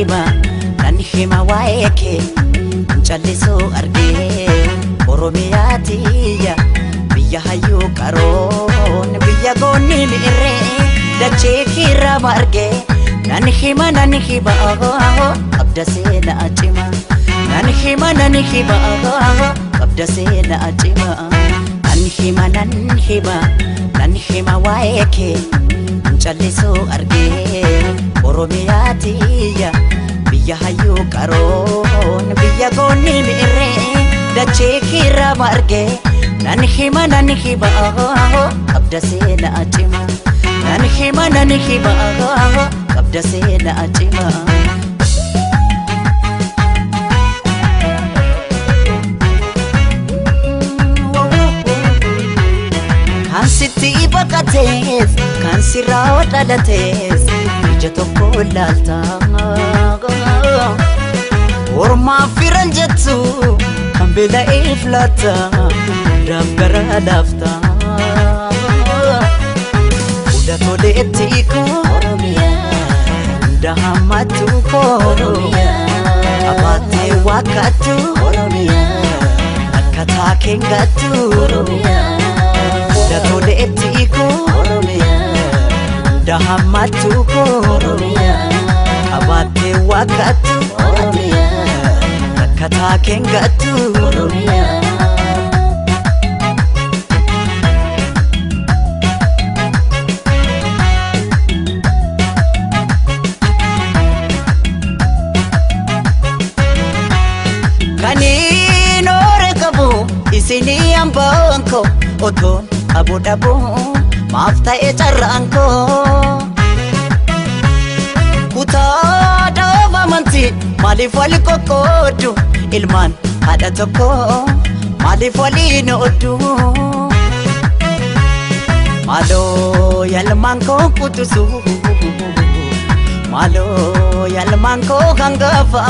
hima waeke Nchallisu arge Oromiyaatiya Biyya hayyuu qaroon Biyya goonni mi'irre Dachee kiirra marge Nan hima Qabda seena cima Nan hima Qabda seena cima Nan hima waeke Nchallisu arge Oromiyaatiya Biyya hayyuu qaroon Biyya goonni mi'irre Dachee kiirra marge Nan hima Qabda seena cima Nan hima Qabda seena cima Kan sitti baqatees Kan sirraa dhalatees Ija tokko laalta Ormaa firan jettu Kan beela'eef laata Daggara laafta Hunda toleetti koo Hunda hammatu koo Abaatee wakkattu Akkataa keengattu Hunda toleetti koo Hunda hammatu koo Abaatee wakkattu Akkataa keengattu Kaniin oore qabu isinii hambaan koo Otoon abu dhabu maaf ta'e carraan koo Kutaa dhaaba amantii maaliif wali qoqqoodu Ilmaan haadha tokko maaliif waliin ooddu Maaloo yaalmaan koo kutusu Maaloo yaalmaan koo hangafa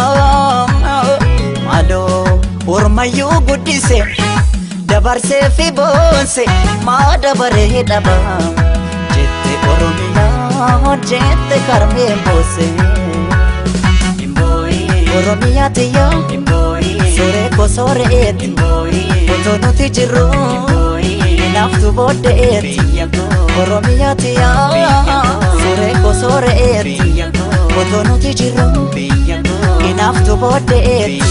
Maaloo ormayyuu guddise Dabarsee fi boonse maa dabaree dhaba Jette Oromiyaa jette karmeen boose Oromiyaatiya Sore ko soreeti Otoo nuti jirru Inaaftu booddeeti Oromiyaatiya Sore ko soreeti Otoo nuti jirru Inaaftu booddeeti